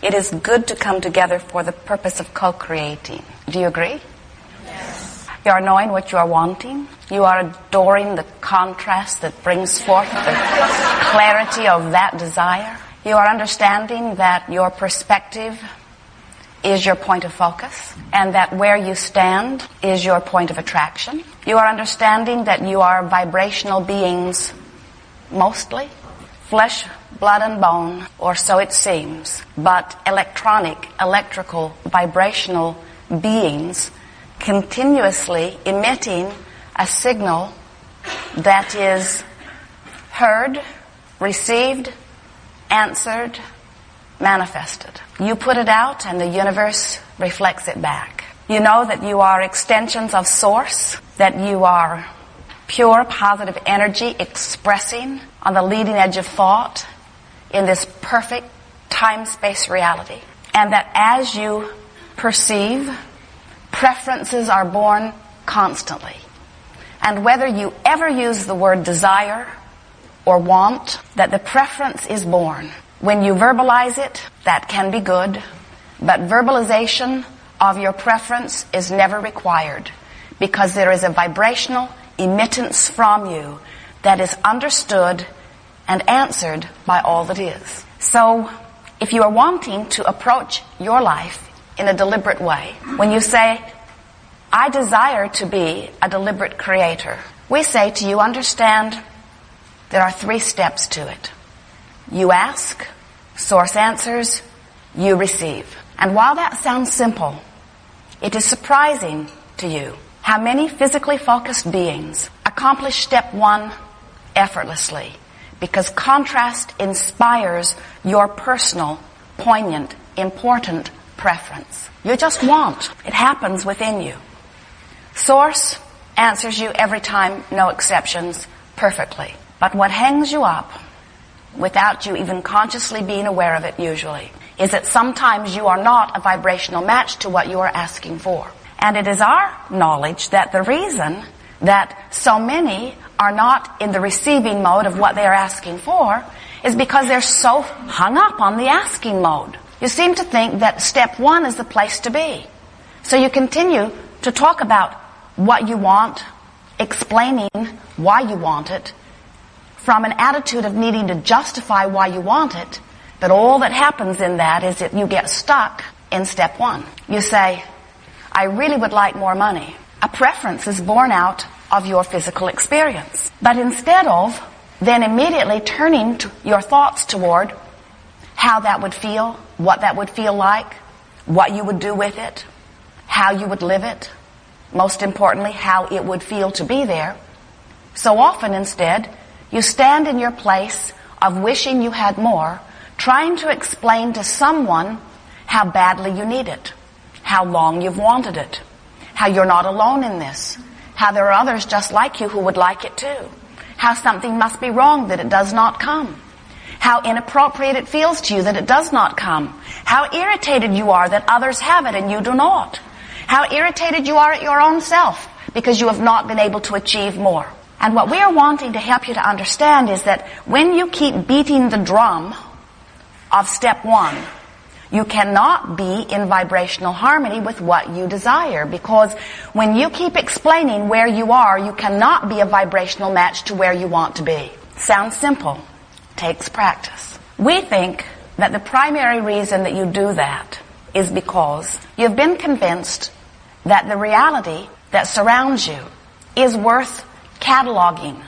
it is good to come together for the purpose of co-creating. Do you agree? Yes. You are knowing what you are wanting. You are adoring the contrast that brings forth the clarity of that desire. You are understanding that your perspective is your point of focus, and that where you stand is your point of attraction. You are understanding that you are vibrational beings, mostly. Flesh, blood, and bone, or so it seems, but electrical, vibrational beings continuously emitting a signal that is heard, received, answered, manifested. You put it out and the universe reflects it back. You know that you are extensions of Source, that you are pure positive energy expressing on the leading edge of thought in this perfect time-space reality. And that as you perceive, preferences are born constantly. And whether you ever use the word desire or want, that the preference is born. When you verbalize it, that can be good, but verbalization of your preference is never required, because there is a vibrational emittance from you that is understood and answered by all that is. So, if you are wanting to approach your life in a deliberate way, when you say, I desire to be a deliberate creator, we say to you, understand, there are 3 steps to it. You ask, Source answers, you receive. And while that sounds simple, it is surprising to you how many physically focused beings accomplish step 1 effortlessly, because contrast inspires your personal, poignant, important preference. You just want. It happens within you. Source answers you every time, no exceptions, perfectly. But what hangs you up, without you even consciously being aware of it usually, is that sometimes you are not a vibrational match to what you are asking for. And it is our knowledge that the reason that so many are not in the receiving mode of what they are asking for is because they're so hung up on the asking mode. You seem to think that step 1 is the place to be. So you continue to talk about what you want, explaining why you want it, from an attitude of needing to justify why you want it, but all that happens in that is that you get stuck in step 1. You say, I really would like more money. A preference is born out of your physical experience. But instead of then immediately turning to your thoughts toward how that would feel, what that would feel like, what you would do with it, how you would live it, most importantly, how it would feel to be there, so often instead, you stand in your place of wishing you had more, trying to explain to someone how badly you need it, how long you've wanted it, how you're not alone in this, how there are others just like you who would like it too, how something must be wrong that it does not come, how inappropriate it feels to you that it does not come, how irritated you are that others have it and you do not, how irritated you are at your own self because you have not been able to achieve more. And what we are wanting to help you to understand is that when you keep beating the drum of step 1, you cannot be in vibrational harmony with what you desire, because when you keep explaining where you are, you cannot be a vibrational match to where you want to be. Sounds simple. Takes practice. We think that the primary reason that you do that is because you've been convinced that the reality that surrounds you is worth cataloging,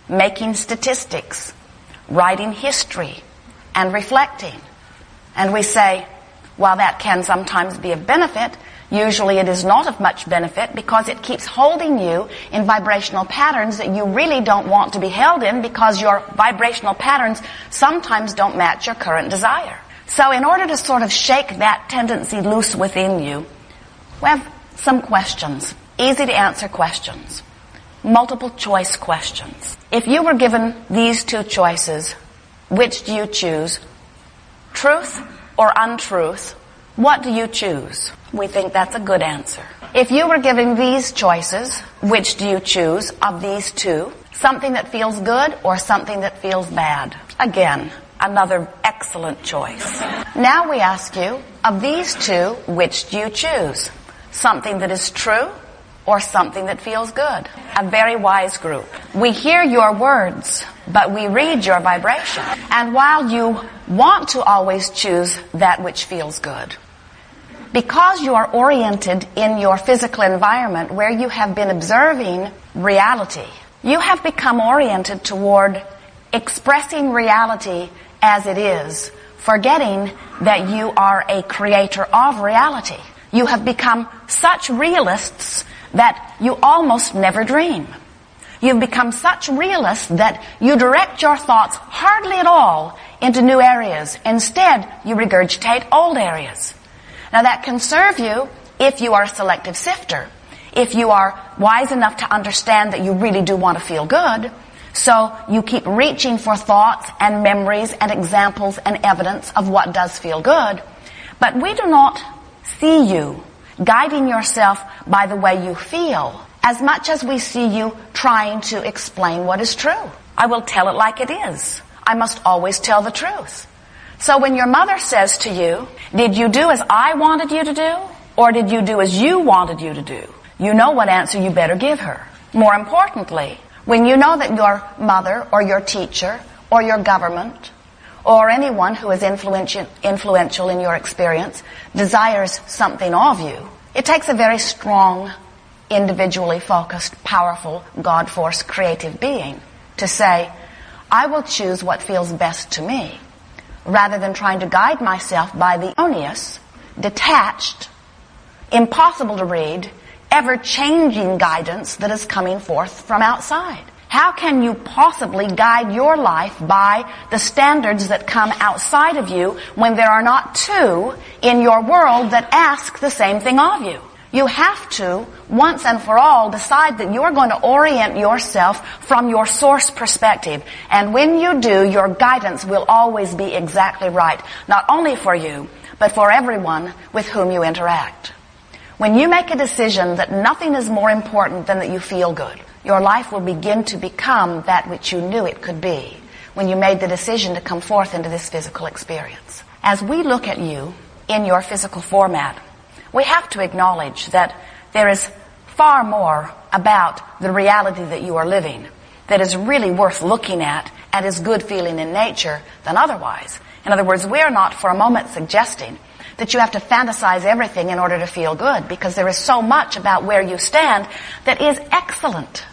making statistics, writing history, and reflecting. And we say, while that can sometimes be of benefit, usually it is not of much benefit because it keeps holding you in vibrational patterns that you really don't want to be held in, because your vibrational patterns sometimes don't match your current desire. So in order to sort of shake that tendency loose within you, we have some questions, easy to answer questions. Multiple choice questions. If you were given these 2 choices, which do you choose? Truth or untruth? What do you choose? We think that's a good answer. If you were given these choices, which do you choose of these 2? Something that feels good or something that feels bad? Again, Another excellent choice. Now we ask you, of these two, which do you choose? Something that is true or something that feels good? A very wise group. We hear your words, but we read your vibration. And while you want to always choose that which feels good, because you are oriented in your physical environment where you have been observing reality, you have become oriented toward expressing reality as it is, forgetting that you are a creator of reality. You have become such realists that you almost never dream. You've become such realists that you direct your thoughts hardly at all into new areas. Instead, you regurgitate old areas. Now that can serve you if you are a selective sifter, if you are wise enough to understand that you really do want to feel good. So you keep reaching for thoughts and memories and examples and evidence of what does feel good. But we do not see you guiding yourself by the way you feel as much as we see you trying to explain what is true. I will tell it like it is. I must always tell the truth. So when your mother says to you, did you do as I wanted you to do, or did you do as you wanted you to do? You know what answer you better give her. More importantly, when you know that your mother or your teacher or your government or anyone who is influential in your experience desires something of you, it takes a very strong, individually focused, powerful, God-force, creative being to say, I will choose what feels best to me, rather than trying to guide myself by the erroneous, detached, impossible to read, ever-changing guidance that is coming forth from outside. How can you possibly guide your life by the standards that come outside of you when there are not two in your world that ask the same thing of you? You have to, once and for all, decide that you're going to orient yourself from your source perspective. And when you do, your guidance will always be exactly right, not only for you, but for everyone with whom you interact. When you make a decision that nothing is more important than that you feel good, your life will begin to become that which you knew it could be when you made the decision to come forth into this physical experience. As we look at you in your physical format, we have to acknowledge that there is far more about the reality that you are living that is really worth looking at and is good feeling in nature than otherwise. In other words, we are not for a moment suggesting that you have to fantasize everything in order to feel good, because there is so much about where you stand that is excellent.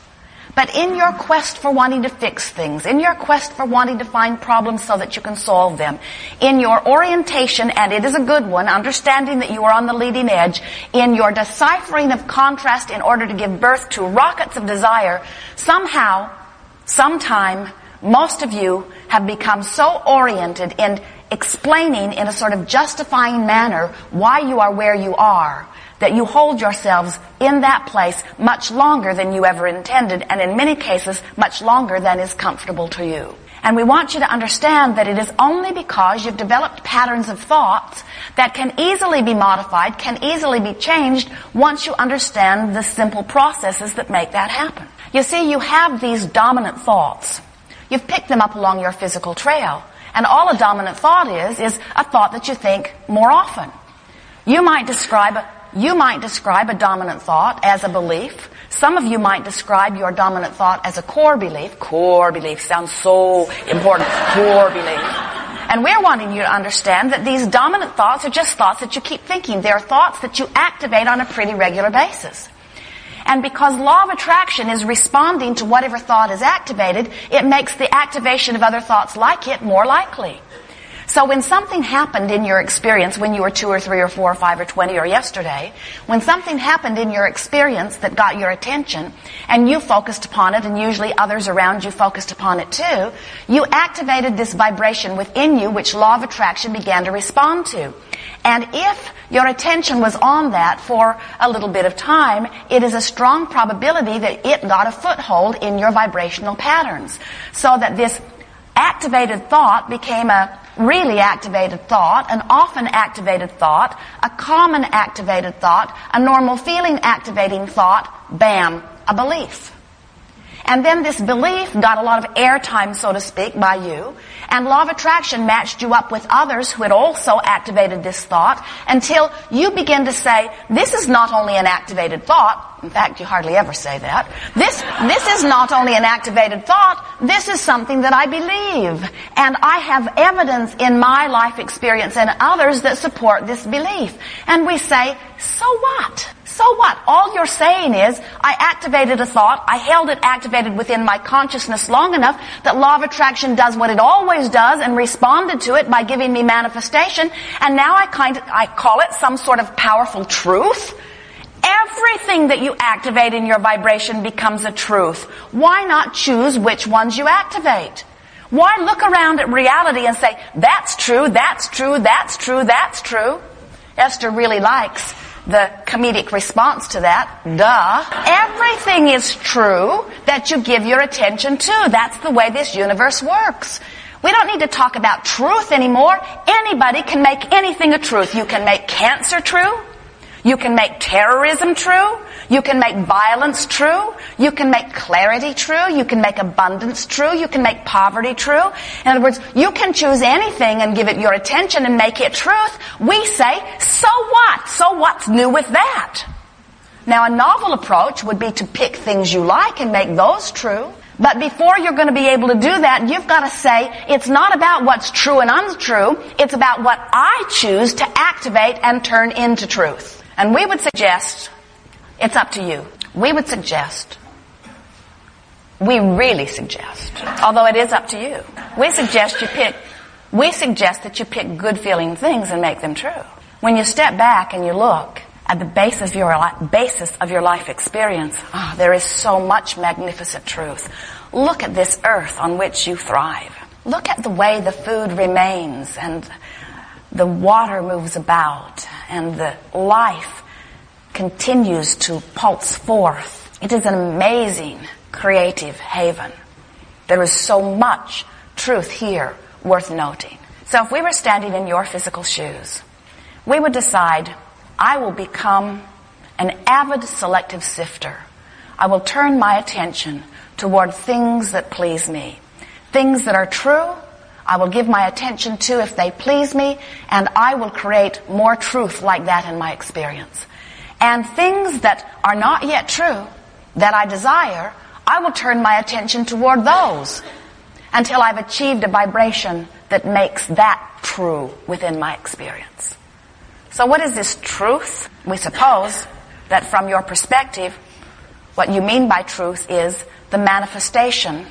But in your quest for wanting to fix things, in your quest for wanting to find problems so that you can solve them, in your orientation, and it is a good one, understanding that you are on the leading edge, in your deciphering of contrast in order to give birth to rockets of desire, somehow, sometime, most of you have become so oriented in explaining in a sort of justifying manner why you are where you are, that you hold yourselves in that place much longer than you ever intended, and in many cases much longer than is comfortable to you. And we want you to understand that it is only because you've developed patterns of thoughts that can easily be modified, can easily be changed once you understand the simple processes that make that happen. You see, you have these dominant thoughts. You've picked them up along your physical trail. And all a dominant thought is a thought that you think more often. You might describe a dominant thought as a belief. Some of you might describe your dominant thought as a core belief. Core belief sounds so important. Core belief. And we're wanting you to understand that these dominant thoughts are just thoughts that you keep thinking. They're thoughts that you activate on a pretty regular basis. And because law of attraction is responding to whatever thought is activated, it makes the activation of other thoughts like it more likely. So when something happened in your experience when you were 2 or 3 or 4 or 5 or 20 or yesterday, when something happened in your experience that got your attention and you focused upon it, and usually others around you focused upon it too, you activated this vibration within you which law of attraction began to respond to. And if your attention was on that for a little bit of time, it is a strong probability that it got a foothold in your vibrational patterns. So that this activated thought became a really activated thought, an often activated thought, a common activated thought, a normal feeling activating thought, bam, a belief. And then this belief got a lot of airtime, so to speak, by you, And law of attraction matched you up with others who had also activated this thought until you begin to say, this is not only an activated thought. In fact, you hardly ever say that. This is not only an activated thought, this is something that I believe. And I have evidence in my life experience and others that support this belief. And we say, so what? So what? All you're saying is, I activated a thought, I held it activated within my consciousness long enough that law of attraction does what it always does and responded to it by giving me manifestation, and now I call it some sort of powerful truth. Everything that you activate in your vibration becomes a truth. Why not choose which ones you activate? Why look around at reality and say, that's true, that's true, that's true, that's true? Esther really likes the comedic response to that. Duh. Everything is true that you give your attention to. That's the way this universe works. We don't need to talk about truth anymore. Anybody can make anything a truth. You can make cancer true. You can make terrorism true. You can make violence true. You can make clarity true. You can make abundance true. You can make poverty true. In other words, you can choose anything and give it your attention and make it truth. We say, so what? So what's new with that? Now, a novel approach would be to pick things you like and make those true. But before you're going to be able to do that, you've got to say, it's not about what's true and untrue. It's about what I choose to activate and turn into truth. And we would suggest, it's up to you. We really suggest, although it is up to you, we suggest that you pick good feeling things and make them true. When you step back and you look at the basis of your life experience, there is so much magnificent truth. Look at this earth on which you thrive. Look at the way the food remains and the water moves about and the life continues to pulse forth. It is an amazing creative haven. There is so much truth here worth noting. So if we were standing in your physical shoes, we would decide, I will become an avid selective sifter. I will turn my attention toward things that please me. Things that are true, I will give my attention to if they please me, and I will create more truth like that in my experience. And things that are not yet true, that I desire, I will turn my attention toward those until I've achieved a vibration that makes that true within my experience. So what is this truth? We suppose that from your perspective, what you mean by truth is the manifestation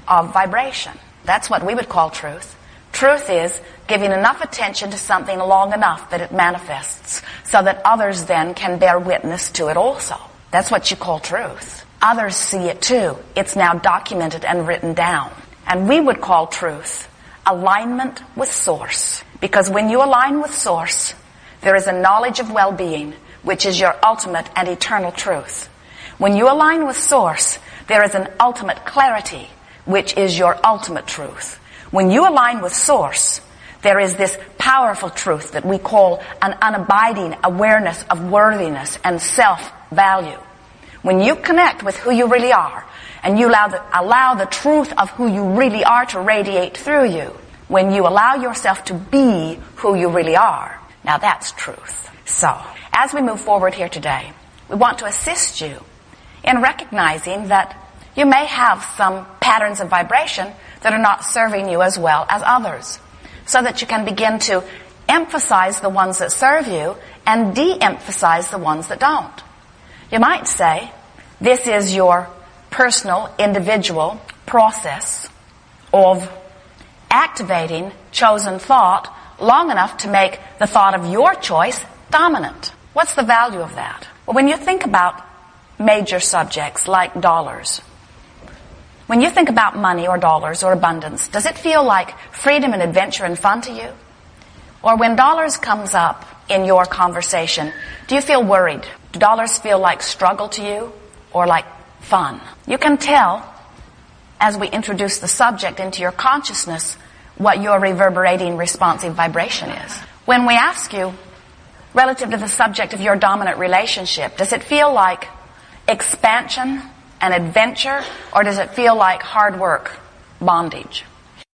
of vibration. That's what we would call truth. Truth is giving enough attention to something long enough that it manifests so that others then can bear witness to it also. That's what you call truth. Others see it too. It's now documented and written down. And we would call truth alignment with Source. Because when you align with Source, there is a knowledge of well-being, which is your ultimate and eternal truth. When you align with Source, there is an ultimate clarity, which is your ultimate truth. When you align with Source, there is this powerful truth that we call an unabiding awareness of worthiness and self-value. When you connect with who you really are, and you allow the truth of who you really are to radiate through you, when you allow yourself to be who you really are, now that's truth. So, as we move forward here today, we want to assist you in recognizing that you may have some patterns of vibration that are not serving you as well as others, so that you can begin to emphasize the ones that serve you and de-emphasize the ones that don't. You might say, this is your personal, individual process of activating chosen thought long enough to make the thought of your choice dominant. What's the value of that? Well, when you think about major subjects like dollars, when you think about money or dollars or abundance, does it feel like freedom and adventure and fun to you? Or when dollars comes up in your conversation, do you feel worried? Do dollars feel like struggle to you or like fun? You can tell as we introduce the subject into your consciousness what your reverberating responsive vibration is. When we ask you, relative to the subject of your dominant relationship, does it feel like expansion and adventure, or does it feel like hard work, bondage?